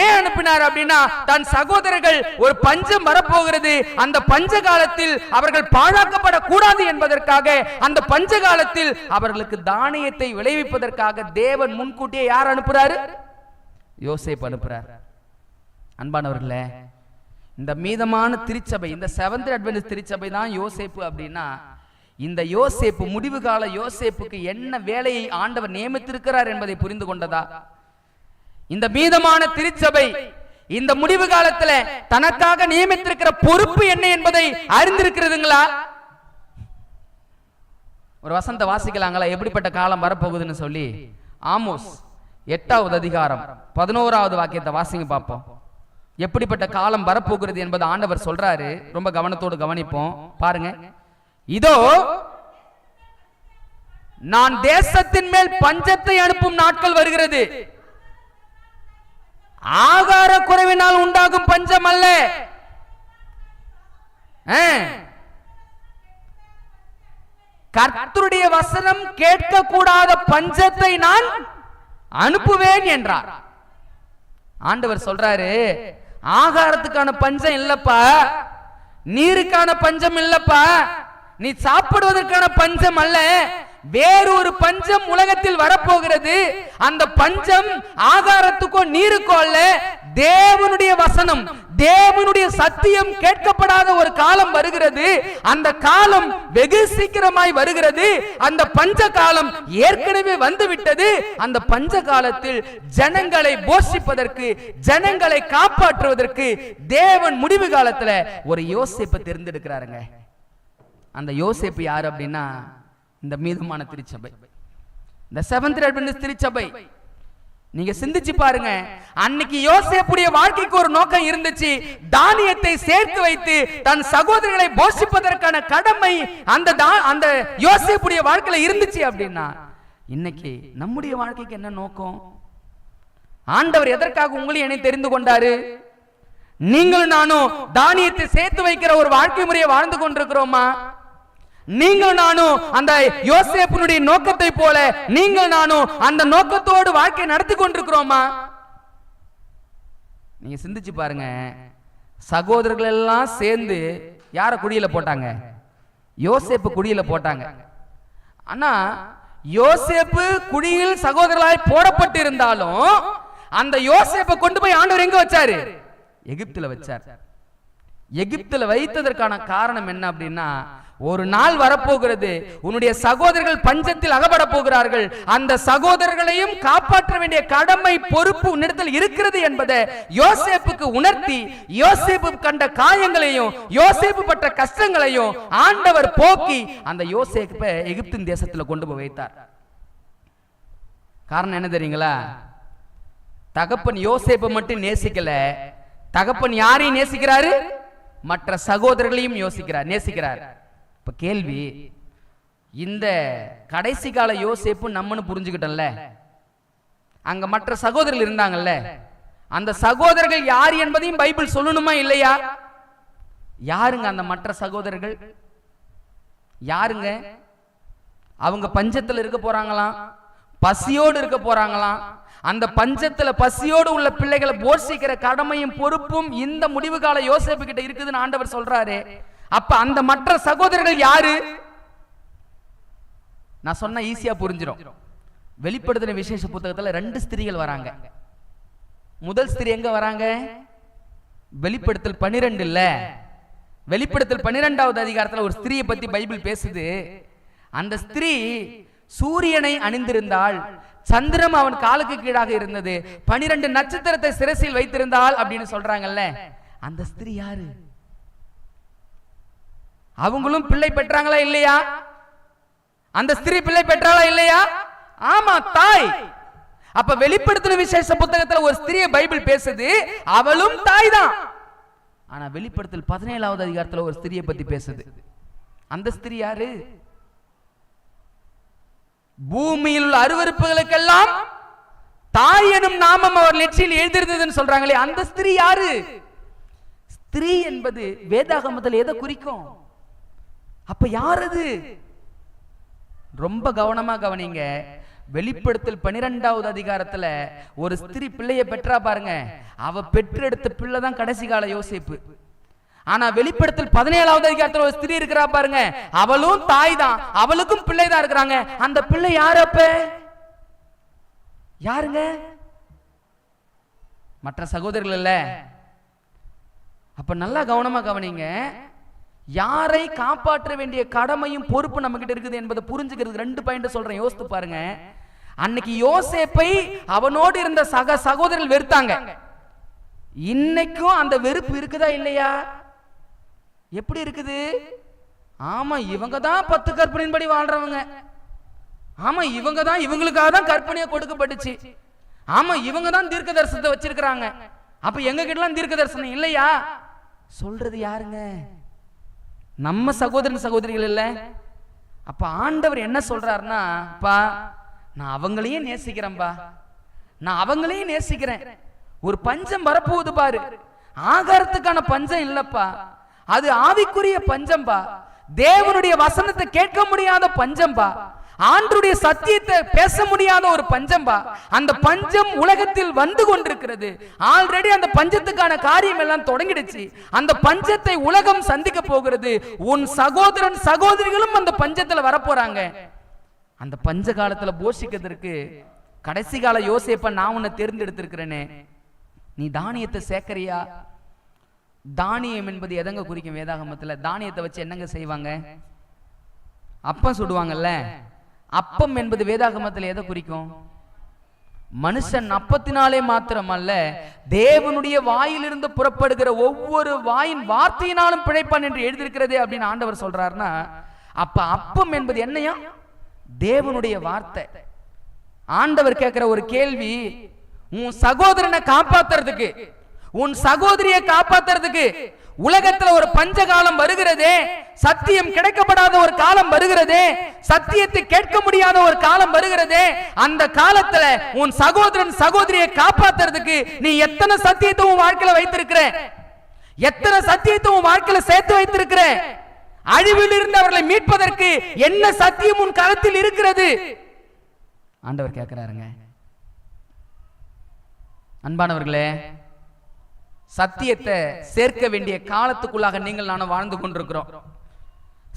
ஏன் அனுப்பினார் அப்படின்னா, தன் சகோதரர்கள் ஒரு பஞ்சம் வரப்போகிறது, அந்த பஞ்ச காலத்தில் அவர்கள் பாழாக்கப்படக்கூடாது என்பதற்காக, அந்த பஞ்ச காலத்தில் அவர்களுக்கு தானியத்தை விளைவிப்பதற்காக தேவன் முன்கூட்டியே யார் அனுப்புறாரு? யோசேப்பு அனுப்புறார். அன்பானவர்களே, இந்த மீதமான திருச்சபை, இந்த செவன்த் அட்வென்டிஸ்ட் திருச்சபை தான் யோசேப்பு அப்படின்னா, இந்த யோசேப்பு முடிவு கால யோசேப்புக்கு என்ன வேலையை ஆண்டவர் நியமித்திருக்கிறார் என்பதை புரிந்து கொண்டதா? இந்த மீதமான திருச்சபை இந்த முடிவு காலத்துல தனக்காக நியமித்திருக்கிற பொறுப்பு என்ன என்பதை அறிந்திருக்கிறதுங்களா? ஒரு வசந்த வாசிக்கலாங்களா? எப்படிப்பட்ட காலம் வரப்போகுதுன்னு சொல்லி ஆமோஸ் 8வது அதிகாரம் 11வது வாக்கியத்தை வாசிங்க பார்ப்போம். எப்படிப்பட்ட காலம் வரப்போகிறது என்பது ஆண்டவர் சொல்றாரு. ரொம்ப கவனத்தோடு கவனிப்போம். பாருங்க, இதோ நான் தேசத்தின் மேல் பஞ்சத்தை அனுப்பும் நாட்கள் வருகிறது. ஆகார குறைவினால் உண்டாகும் பஞ்சம் அல்ல, கர்த்தருடைய வசனம் கேட்கக்கூடாத பஞ்சத்தை நான் அனுப்புவேன் என்றார். ஆண்டவர் சொல்றாரு, ஆகாரத்துக்கான பஞ்சம் இல்லப்பா, நீருக்கான பஞ்சம் இல்லப்பா, நீ சாப்பிடுவதற்கான பஞ்சம் அல்ல, வேறொரு பஞ்சம் உலகத்தில் வரப்போகிறது. அந்த பஞ்சம் ஆகாரத்துக்கோ நீருக்கோ அல்ல, தேவனுடைய வசனம், தேவனுடைய சத்தியம் கேட்கப்படாத ஒரு காலம் வருகிறது. அந்த காலம் வெகு சீக்கிரமாய் வருகிறது. அந்த பஞ்ச காலம் ஏற்கனவே வந்துவிட்டது. அந்த பஞ்ச காலத்தில் ஜனங்களை போஷிப்பதற்கு, ஜனங்களை காப்பாற்றுவதற்கு தேவன் முடிவு காலத்துல ஒரு யோசேப்பை தேர்ந்தெடுக்கிறாருங்க. அந்த யோசேப்பு யார் அப்படின்னா, இந்த மீதமான திருச்சபை, இந்த செவன்த் அட்வென்டிஸ்ட் திருச்சபை. நீங்க சிந்திச்சு பாருங்க, அன்னைக்கு யோசேப்புடைய வாழ்க்கைக்கு ஒரு நோக்கம் இருந்துச்சு. தானியத்தை சேர்த்து வைத்து தன் சகோதரர்களை போஷிப்பதற்கான கடமை அந்த யோசேப்புடைய வாழ்க்கையில இருந்துச்சு அப்படின்னா, இன்னைக்கு நம்முடைய வாழ்க்கைக்கு என்ன நோக்கம்? ஆண்டவர் எதற்காக உங்களையும் என்னை தெரிந்து கொண்டாரு? நீங்கள் நானும் தானியத்தை சேர்த்து வைக்கிற ஒரு வாழ்க்கை முறையை வாழ்ந்து கொண்டிருக்கிறோமா? நீங்கள் நானும் அந்த யோசேப்புனுடைய நோக்கத்தை போல நீங்கள் நானும் அந்த நோக்கத்தோடு வாழ்க்கை நடத்தி கொண்டிருக்கிறோமா? நீங்க சிந்திச்சு பாருங்க. சகோதரர்கள் எல்லாம் சேர்ந்து யார குடியில போட்டாங்க? யோசேப்பு குடியில போட்டாங்க. ஆனா யோசேப்பு குடியில் சகோதரர்களாய் போடப்பட்டு இருந்தாலும் அந்த யோசேப்பை கொண்டு போய் ஆண்டவர் எங்க வச்சாரு? எகிப்துல வச்சார். எகிப்துல வைத்ததற்கான காரணம் என்ன அப்படின்னா, ஒரு நாள் வரப்போகிறது, உன்னுடைய சகோதரர்கள் பஞ்சத்தில் அகப்பட போகிறார்கள். அந்த சகோதரர்களையும் காப்பாற்ற வேண்டிய கடமை, பொறுப்பு உன்னிடத்தில் இருக்கிறது என்பதை யோசேப்புக்கு உணர்த்தி, யோசேப்பு கண்ட காயங்களையும் யோசேப்பு பட்ட கஷ்டங்களையும் ஆண்டவர் போக்கி அந்த யோசேப்பை எகிப்தின் தேசத்துல கொண்டு போய் வைத்தார். காரணம் என்ன தெரியுங்களா? தகப்பன் யோசேப்பை மட்டும் நேசிக்கல, தகப்பன் யாரையும் நேசிக்கிறாரு? மற்ற சகோதரர்களையும் நேசிக்கிறார். இப்ப கேள்வி, இந்த கடைசி கால யோசேப்பு நம்மன்னு புரிஞ்சுக்கிட்டோம்ல, அங்க மற்ற சகோதரர்கள் இருந்தாங்கல்ல, அந்த சகோதரர்கள் யார் என்பதையும் பைபிள் சொல்லணுமா இல்லையா? யாருங்க அந்த மற்ற சகோதரர்கள்? யாருங்க? அவங்க பஞ்சத்தில் இருக்க போறாங்களாம், பசியோடு இருக்க போறாங்களாம், அந்த பஞ்சத்துல பசியோடு உள்ள பிள்ளைகளை போஷிக்கிற கடமையும் பொறுப்பும் இந்த முடிவு கால யோசேப்பு கிட்ட இருக்குதுன்னு ஆண்டவர் சொல்றாரு. அப்ப அந்த மற்ற சகோதரர்கள் யாரு? நான் சொன்ன ஈஸியா புரிஞ்சிடும். வெளிப்படுத்தின விசேஷ புத்தகத்துல 2 ஸ்திரீகள் வராங்க. முதல் ஸ்திரீ எங்க வராங்க? வெளிப்படுத்தல் 12 இல்ல, வெளிப்படுத்தல் 12வது அதிகாரத்துல ஒரு ஸ்திரீயை பத்தி பைபிள் பேசுது. அந்த ஸ்திரீ சூரியனை அணிந்திருந்தாள், சந்திரம் அவன் காலுக்கு கீழாக இருந்தது, 12 நட்சத்திரத்தை சிரசில் வைத்திருந்தாள் அப்படின்னு சொல்றாங்கல்ல. அந்த ஸ்திரீ யாரு? அவங்களும் பிள்ளை பெற்றாங்களா இல்லையா? அந்த ஸ்திரீ பிள்ளை பெற்றாளா இல்லையா? ஆமா, தாய். அப்ப வெளிப்படுத்தின விசேஷ புத்தகத்துல ஒரு ஸ்திரீயை பைபிள் பேசுது, அவளும் தாய் தான். ஆனா வெளிப்படுத்தல் 17வது அதிகாரத்துல ஒரு ஸ்திரியை பத்தி பேசுது. அந்த ஸ்திரீ யாரு? பூமியில் உள்ள அருவருப்புகளுக்கெல்லாம் தாய் எனும் நாமம் அவர் நெற்றியில் எழுதியிருந்ததுன்னு சொல்றாங்களே, அந்த ஸ்திரீ யாரு? ஸ்திரீ என்பது வேதாகமத்தில் எதை குறிக்கும்? அப்ப யார் அது? ரொம்ப கவனமா கவனிங்க. வெளிப்படுத்தல் 12வது அதிகாரத்துல ஒரு ஸ்திரீ பிள்ளையை பெற்றா பாருங்க, அவ பெற்றெடுத்த பிள்ளை தான் கடைசி கால யோசேப்பு. ஆனா வெளிப்படுத்தல் 17வது அதிகாரத்துல ஒரு ஸ்திரீ இருக்கிறா பாருங்க, அவளும் தாய் தான், அவளுக்கும் பிள்ளை தான் இருக்கிறாங்க. அந்த பிள்ளை யாரு? அப்ப யாருங்க? மற்ற சகோதரர்கள் இல்ல. அப்ப நல்லா கவனமா கவனிங்க. யாரை காப்பாற்ற வேண்டிய கடமையும் பொறுப்பு நம்ம கிட்ட இருக்குது என்பதை புரிஞ்சுக்கிறது 2 பாயிண்ட் சொல்றேன், யோசித்து பாருங்க. அன்னைக்கு யோசேப்பை அவனோடு இருந்த சகோதரர்கள் வெறுத்தாங்க. இன்னைக்கும் அந்த வெறுப்பு இருக்குதா இல்லையா? எப்படி இருக்குது? ஆமா, இவங்க தான் 10 கற்பனையின்படி வாழ்றவங்க. ஆமா, இவங்க தான், இவங்களுக்காக தான் கற்பனையா கொடுக்கப்பட்டுச்சு. ஆமா, இவங்க தான் தீர்க்க தரிசனத்தை வச்சிருக்கிறாங்க. அப்ப எங்க கிட்டலாம் தீர்க்க தரிசனம் இல்லையா? சொல்றது யாருங்க? நம்ம சகோதரன் சகோதரிகள் இல்ல. அப்ப ஆண்டவர் என்ன சொல்றாருன்னா, பா நான் அவங்களையும் நேசிக்கிறேன்பா, நான் அவங்களையும் நேசிக்கிறேன். ஒரு பஞ்சம் வரப்போகுது பாரு, ஆகாரத்துக்கான பஞ்சம் இல்லப்பா, அது ஆவிக்குரிய பஞ்சம்பா, தேவனுடைய வசனத்தை கேட்க முடியாத பஞ்சம்பா, ஆண்டவருடைய சத்தியத்தை பேச முடியாத ஒரு பஞ்சம்பா. அந்த பஞ்சம் உலகத்தில் வந்து கொண்டிருக்கிறது. ஆல்ரெடி அந்த பஞ்சத்துக்கான காரியம் எல்லாம் தொடங்கிடுச்சு. அந்த பஞ்சத்தை உலகம் சந்திக்க போகிறது. உன் சகோதரன் சகோதரிகளும் அந்த பஞ்சத்துல வரப்போறாங்க. அந்த பஞ்ச காலத்துல போஷிக்கிறதுக்கு கடைசி கால யோசேப்ப நான் உன்னை தேர்ந்தெடுத்திருக்கிறேனே, நீ தானியத்தை சேர்க்கறியா? தானியம் என்பது எதங்க குறிக்கும் வேதாகமத்துல? தானியத்தை வச்சு என்னங்க செய்வாங்க? அப்பம் சுடுவாங்கல்ல. அப்பம் என்பது வேதாகமத்தில் எதை குறிக்கும்? மனுஷன் அப்பத்தினாலே மாத்திரம் அல்ல, தேவனுடைய வாயிலிருந்து புறப்படுகிற ஒவ்வொரு வாயின் வார்த்தையினாலும் பிழைப்பான் என்று எழுதியிருக்கிறதே அப்படின்னு ஆண்டவர் சொல்றாருன்னா, அப்ப அப்பம் என்பது என்னையா? தேவனுடைய வார்த்தை. ஆண்டவர் கேட்கிற ஒரு கேள்வி, உன் சகோதரனை காப்பாத்துறதுக்கு, உன் சகோதரியை காப்பாத்துறதுக்கு உலகத்துல ஒரு பஞ்ச காலம் வருகிறதே, சத்தியம் கிடைக்கப்படாத ஒரு காலம் வருகிறதே, சத்தியத்தை கேட்க முடியாத ஒரு காலம் வருகிறதே, அந்த காலத்துல உன் சகோதரன் சகோதரியை காப்பாத்துறதுக்கு நீ எத்தனை சத்தியத்தை உன் வாழ்க்கையில வைத்திருக்கிற? எத்தனை சத்தியத்தை உன் வாழ்க்கையில சேர்த்து வைத்திருக்கிற? அழிவில் இருந்து அவர்களை மீட்பதற்கு என்ன சத்தியம் உன் கரத்தில் இருக்கிறது? ஆண்டவர் கேட்கிறாருங்க. அன்பானவர்களே, சத்தியத்தை சேர்க்க வேண்டிய காலத்துக்குள்ளாக நீங்கள் நானும் வாழ்ந்து கொண்டிருக்கிறோம்.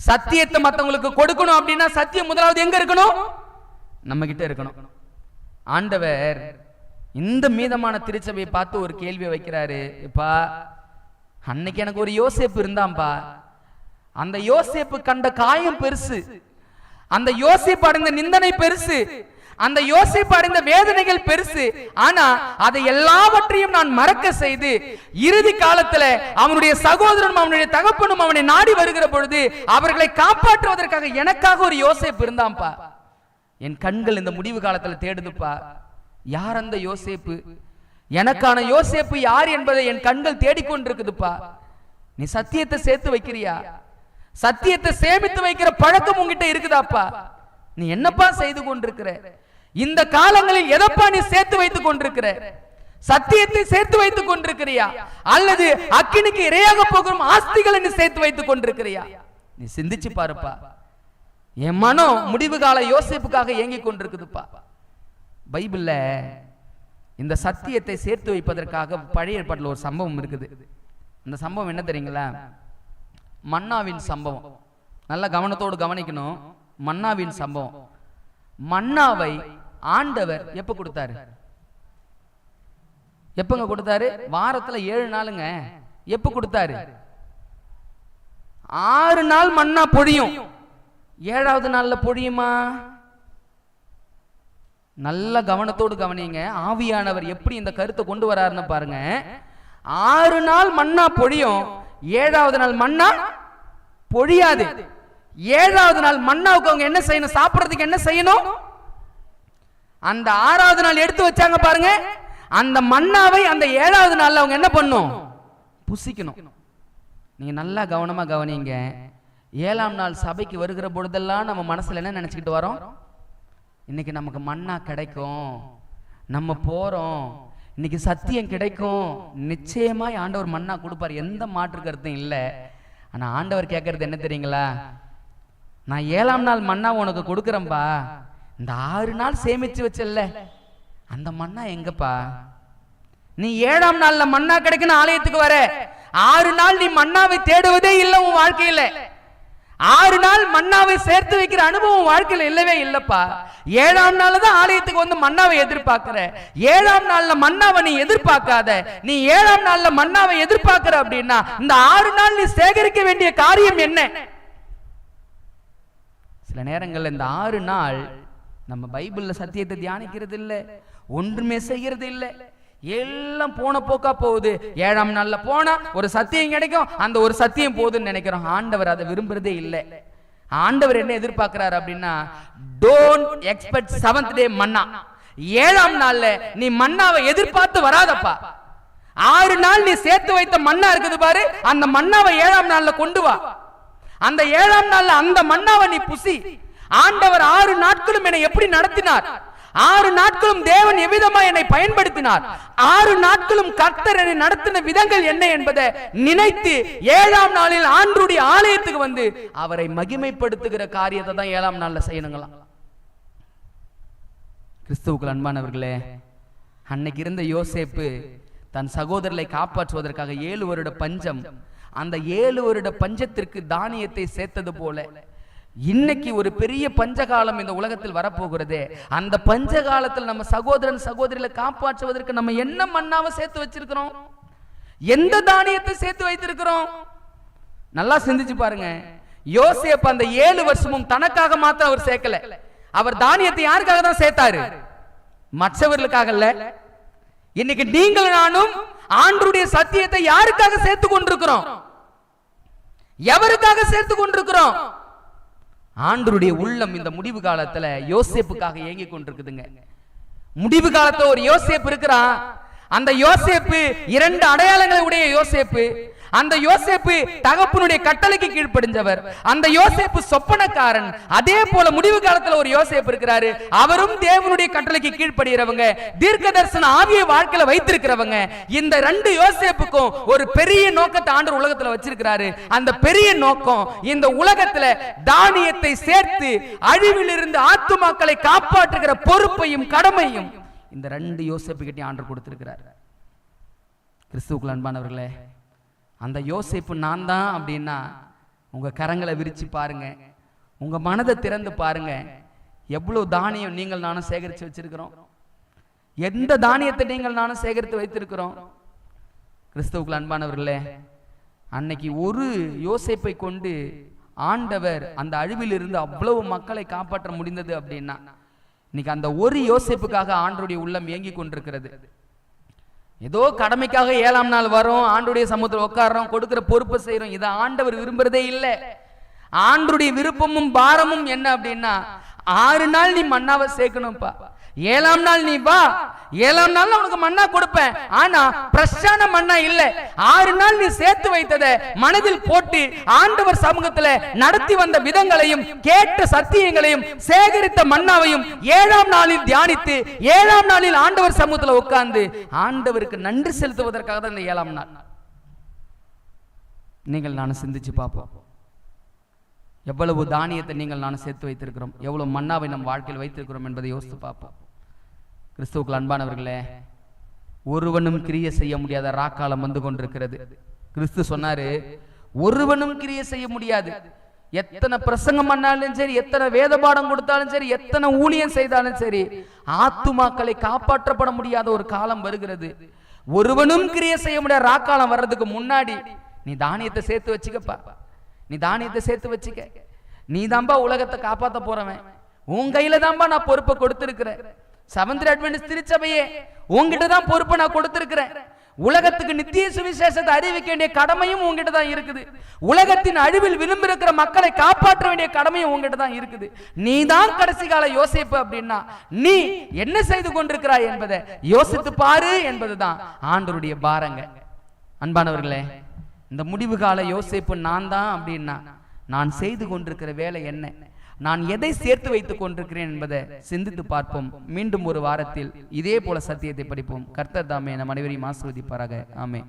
சத்தியத்தை மற்றவங்களுக்கு கொடுக்கணும் அப்படின்னா சத்தியம் முதலாவது எங்க இருக்கணும்? நம்ம கிட்ட இருக்கணும். ஆண்டவர் இந்த மீதமான திருச்சபையை பார்த்து ஒரு கேள்வியை வைக்கிறாரு. இப்பா, அன்னைக்கு எனக்கு ஒரு யோசேப்பு இருந்தாம்பா, அந்த யோசேப்பு கண்ட காயம் பெருசு, அந்த யோசேப்பு அடைந்த நிந்தனை பெருசு, அந்த யோசேப்பு அடைந்த வேதனைகள் பெருசு. ஆனா அதை எல்லாவற்றையும் நான் மறக்க செய்து இறுதி காலத்துல அவனுடைய சகோதரனும் அவனுடைய தகப்பனும் அவனை நாடி வருகிற பொழுது அவர்களை காப்பாற்றுவதற்காக எனக்காக ஒரு யோசேப்பு இருந்தாம்பா. என் கண்கள் இந்த முடிவு காலத்துல தேடுதுப்பா, யார் அந்த யோசேப்பு? எனக்கான யோசேப்பு யார் என்பதை என் கண்கள் தேடிக்கொண்டிருக்குதுப்பா. நீ சத்தியத்தை சேர்த்து வைக்கிறியா? சத்தியத்தை சேமித்து வைக்கிற பழக்கம் உங்ககிட்ட இருக்குதாப்பா? நீ என்னப்பா செய்து கொண்டிருக்கிற? இந்த காலங்களில் எதப்பா நீ சேர்த்து வைத்துக் கொண்டிருக்கிற? சத்தியத்தை சேர்த்து வைத்துக் கொண்டிருக்கிறியா, அல்லது அக்கினிக்கு இரையாக போகும் ஆஸ்திகளை நீ சேர்த்து வைத்துக் கொண்டிருக்கிறியா? நீ சிந்திச்சு பாருப்பா. என் மனம் முடிவு கால யோசேப்புக்காக ஏங்கி கொண்டிருக்குதுப்பா. பைபிள்ல இந்த சத்தியத்தை சேர்த்து வைப்பதற்காக பழைய ஏற்பாட்டில் ஒரு சம்பவம் இருக்குது. அந்த சம்பவம் என்ன தெரியுங்களா? மன்னாவின் சம்பவம். நல்ல கவனத்தோடு கவனிக்கணும். மன்னாவின் சம்பவம். மன்னாவை ஆண்டவர் எப்ப கொடுத்தாரு? எப்பங்க கொடுத்தாரு? வாரத்துல 7 நாளுங்க. எப்ப கொடுத்தாரு? 6 நாள் மன்னா பொழியும். 7வது நாள்ல பொழியுமா? நல்ல கவனத்தோடு கவனிங்க. ஆவியானவர் எப்படி இந்த கருத்தை கொண்டு வராருன்னு பாருங்க. 6 நாள் மன்னா பொழியும், 7வது நாள் மன்னா பொழியாது. 7வது நாள் மன்னாவுக்கு அவங்க என்ன செய்யணும்? சாப்பிடுறதுக்கு என்ன செய்யணும்? அந்த 6வது நாள் எடுத்து வச்சாங்க பாருங்க, அந்த மன்னாவை அந்த 7வது நாள்ல அவங்க என்ன பண்ணும்? புசிக்கணும். நீங்க நல்லா கவனமா கவனிங்க. 7ஆம் நாள் சபைக்கு வருகிற பொழுதெல்லாம் நம்ம மனசுல என்ன நினைச்சுக்கிட்டு வரோம்? இன்னைக்கு நமக்கு மன்னா கிடைக்கும், நம்ம போறோம், இன்னைக்கு சத்தியம் கிடைக்கும். நிச்சயமாய் ஆண்டவர் மன்னா கொடுப்பார், எந்த மாற்று கருத்தும் இல்லை. ஆனா ஆண்டவர் கேட்கறது என்ன தெரியுங்களா? நான் 7ஆம் நாள் மன்னா உனக்கு கொடுக்குறேன்பா, இந்த 6 நாள் சேமிச்சு வச்சல்ல அந்த மன்னா எங்கப்பா? நீ 7ஆம் நாள்ல மன்னா கிடைக்குன்னு ஆலயத்துக்கு வர, 6 நாள் நீ மன்னாவை தேடுவதே இல்லை உன் வாழ்க்கையில. 6 நாள் மன்னாவை சேர்த்து வைக்கிற அனுபவம் வாழ்க்கையில இல்லவே இல்லப்பா. 7ஆம் நாள் தான் ஆலயத்துக்கு வந்து மன்னாவை எதிர்பார்க்கிற. 7ஆம் நாள்ல மன்னாவை நீ எதிர்பார்க்காத. நீ 7ஆம் நாள்ல மன்னாவை எதிர்பார்க்கிற அப்படின்னா இந்த 6 நாள் நீ சேகரிக்க வேண்டிய காரியம் என்ன? சில நேரங்கள்ல இந்த 6 நாள் நம்ம பைபிள்ல சத்தியத்தை தியானிக்கிறது இல்லை, ஒன்றுமே செய்யறது இல்லை, எல்லாம் போன போக்கா போகுது. 7ஆம் நாள்ல போனா ஒரு சத்தியம் கிடைக்கும், அந்த ஒரு சத்தியம் போகுதுன்னு நினைக்கிறோம். ஆண்டவர் அதை விரும்புறதே இல்லை. ஆண்டவர் என்ன எதிர்பார்க்கிறார் அப்படின்னா, டோன்ட் எக்ஸ்பெக்ட் 7th டே மன்னா. 7ஆம் நாள்ல நீ மன்னாவை எதிர்பார்த்து வராதப்பா. 6 நாள் நீ சேர்த்து வைத்த மன்னா இருக்குது பாரு, அந்த மன்னாவை 7ஆம் நாள்ல கொண்டு வா. அந்த 7ஆம் நாள்ல அந்த மன்னாவை நீ புசி. ஆண்டவர் 6 நாட்களும் என்னை எப்படி நடத்தினார், 6 நாட்களும் தேவன் எவ்விதமா என்னை பயன்படுத்தினார், 6 நாட்களும் கர்த்தர் என்னை நடத்தின விதங்கள் என்ன என்பதை நினைத்து 7ஆம் நாளில் ஆண்டவருடைய ஆலயத்துக்கு வந்து அவரை மகிமைப்படுத்துகிற காரியத்தை தான் 7ஆம் நாள்ல செய்யணுங்களாம். கிறிஸ்துவுக்குள் அன்பானவர்களே, அன்னைக்கு இருந்த யோசேப்பு தன் சகோதரரை காப்பாற்றுவதற்காக 7 வருட பஞ்சம், அந்த 7 வருட பஞ்சத்திற்கு தானியத்தை சேர்த்தது போல இன்னைக்கு ஒரு பெரிய பஞ்சகாலம் இந்த உலகத்தில் வரப்போகிறதே. அந்த பஞ்ச காலத்தில் நம்ம சகோதரன் சகோதரிகளை காப்பாற்றுவதற்கு நம்ம என்ன மன்னாவை சேர்த்து வச்சிருக்கிறோம்? எந்த தானியத்தை சேர்த்து வைத்திருக்கிறோம்? நல்லா சிந்திச்சு பாருங்க. யோசேப்பு அந்த 7 வருஷமும் தனக்காக மாத்திரம் அவர் சேர்க்கல. அவர் தானியத்தை யாருக்காக தான் சேர்த்தாரு? மற்றவர்களுக்காக இல்ல. இன்னைக்கு நீங்கள் நானும் ஆண்டவருடைய சத்தியத்தை யாருக்காக சேர்த்து கொண்டிருக்கிறோம்? எவருக்காக சேர்த்து கொண்டிருக்கிறோம்? ஆண்டவருடைய உள்ளம் இந்த முடிவு காலத்துல யோசேப்புக்காக ஏங்கி கொண்டிருக்குதுங்க. முடிவு காலத்துல ஒரு யோசேப்பு இருக்கிறான். அந்த யோசேப்பு 2 அடையாளங்களை உடைய யோசேப்பு. அந்த யோசேப்பு தகப்பனுடைய கட்டளைக்கு கீழ்ப்படிஞ்சவர். அந்த யோசேப்பு சொப்பனக்காரன். அதே போல முடிவு காலத்துல ஒரு யோசேப்பு இருக்கிறாரு, அவரும் தேவனுடைய கட்டளைக்கு கீழ்ப்படுகிறவங்க, தீர்க்க தரிசன ஆவியை வாழ்க்கையில வைத்திருக்கிறவங்க. இந்த 2 யோசேப்புக்கும் ஒரு பெரிய நோக்கத்தை ஆண்டவர் உலகத்துல வச்சிருக்கிறாரு. அந்த பெரிய நோக்கம் இந்த உலகத்துல தானியத்தை சேர்த்து அழிவில் இருந்து ஆத்துமாக்களை காப்பாற்றுகிற பொறுப்பையும் கடமையும் இந்த 2 யோசேப்பு கிட்ட ஆண்டவர் கொடுத்திருக்கிறார். கிறிஸ்துவுக்குள் அன்பானவர்களே, அந்த யோசேப்பு நான் தான் அப்படின்னா உங்க கரங்களை விரிச்சு பாருங்க, உங்க மனதை திறந்து பாருங்க. எவ்வளவு தானியம் நீங்கள் நானும் சேகரித்து வச்சிருக்கிறோம்? எந்த தானியத்தை நீங்கள் நானும் சேகரித்து வைத்திருக்கிறோம்? கிறிஸ்துவுக்குள் அன்பானவர்களே, அன்னைக்கு ஒரு யோசேப்பை கொண்டு ஆண்டவர் அந்த அழிவில் இருந்து அவ்வளவு மக்களை காப்பாற்ற முடிந்தது அப்படின்னா இன்னைக்கு அந்த ஒரு யோசேப்புக்காக ஆண்டவருடைய உள்ளம் ஏங்கி கொண்டிருக்கிறது. ஏதோ கடமைக்காக 7ஆம் நாள் வரோம், ஆண்டவருடைய சமூகத்தில் உட்கார்றோம், கொடுக்கிற பொறுப்பை செய்யறோம். இதை ஆண்டவர் விரும்புறதே இல்லை. ஆண்டவருடைய விருப்பமும் பாரமும் என்ன அப்படின்னா 6 நாள் நீ மன்னாவை சேர்க்கணும்ப்பா, 7ஆம் நாள் நீ வா, 7ஆம் நாள் உனக்கு மன்னா கொடுப்பேன். ஆனா பிரச்சான மன்னா இல்ல. 6 நாள் நீ சேர்த்து வைத்ததை மனதில் போட்டு ஆண்டவர் சமூகத்துல நடத்தி வந்த விதங்களையும் கேட்ட சத்தியங்களையும் சேகரித்த மன்னாவையும் 7ஆம் நாளில் தியானித்து 7ஆம் நாளில் ஆண்டவர் சமூகத்துல உட்கார்ந்து ஆண்டவருக்கு நன்றி செலுத்துவதற்காக தான் இந்த 7ஆம் நாள். நீங்கள் நானும் சிந்திச்சு பார்ப்போம். எவ்வளவு தானியத்தை நீங்கள் நானும் சேர்த்து வைத்திருக்கிறோம், எவ்வளவு மன்னாவை நம் வாழ்க்கையில் வைத்திருக்கிறோம் என்பதை யோசித்து பார்ப்போம். கிறிஸ்துவுக்குள் அன்பானவர்களே, ஒருவனும் கிரியை செய்ய முடியாத ராக்காலம் வந்து கொண்டிருக்கிறது. கிறிஸ்து சொன்னாரு, ஒருவனும் கிரியை செய்ய முடியாது. எத்தனை பிரசங்கம் பண்ணாலும் சரி, எத்தனை வேத பாடம் கொடுத்தாலும் சரி, எத்தனை ஊழியம் செய்தாலும் சரி, ஆத்துமாக்களை காப்பாற்றப்பட முடியாத ஒரு காலம் வருகிறது. ஒருவனும் கிரியை செய்ய முடியாத ராக்காலம் வர்றதுக்கு முன்னாடி நீ தானியத்தை சேர்த்து வச்சுக்கப்பா. நீ தானியத்தை சேர்த்து வச்சுக்க. நீ தான்பா உலகத்தை காப்பாற்ற போறவன். உன் கையில தான்பா நான் பொறுப்பை கொடுத்திருக்கிறேன். செவன்த் அட்வென்டிஸ்ட் திருச்சபையே உங்ககிட்ட தான் பொறுப்பை நான் கொடுத்திருக்கிறேன். உலகத்துக்கு நித்திய சுவிசேஷத்தை அறிவிக்க வேண்டிய கடமையும் உங்ககிட்ட தான் இருக்குது. உலகத்தின் அழிவில் விரும்பிருக்கிற மக்களை காப்பாற்ற வேண்டிய கடமையும் உங்ககிட்ட தான் இருக்குது. நீ தான் கடைசி கால யோசிப்பு அப்படின்னா நீ என்ன செய்து கொண்டிருக்கிறாய் என்பதை யோசித்து பாரு என்பதுதான் ஆண்டவருடைய பாரங்க. அன்பானவர்களே, இந்த முடிவு கால யோசிப்பு நான் தான் அப்படின்னா நான் செய்து கொண்டிருக்கிற வேலை என்ன, நான் எதை சேர்த்து வைத்துக் கொண்டிருக்கிறேன் என்பதை சிந்தித்து பார்ப்போம். மீண்டும் ஒரு வாரத்தில் இதே போல சத்தியத்தை படிப்போம். கர்த்தர் தாமே நம் அனைவரையும் ஆசீர்வதிப்பாராக. ஆமென்.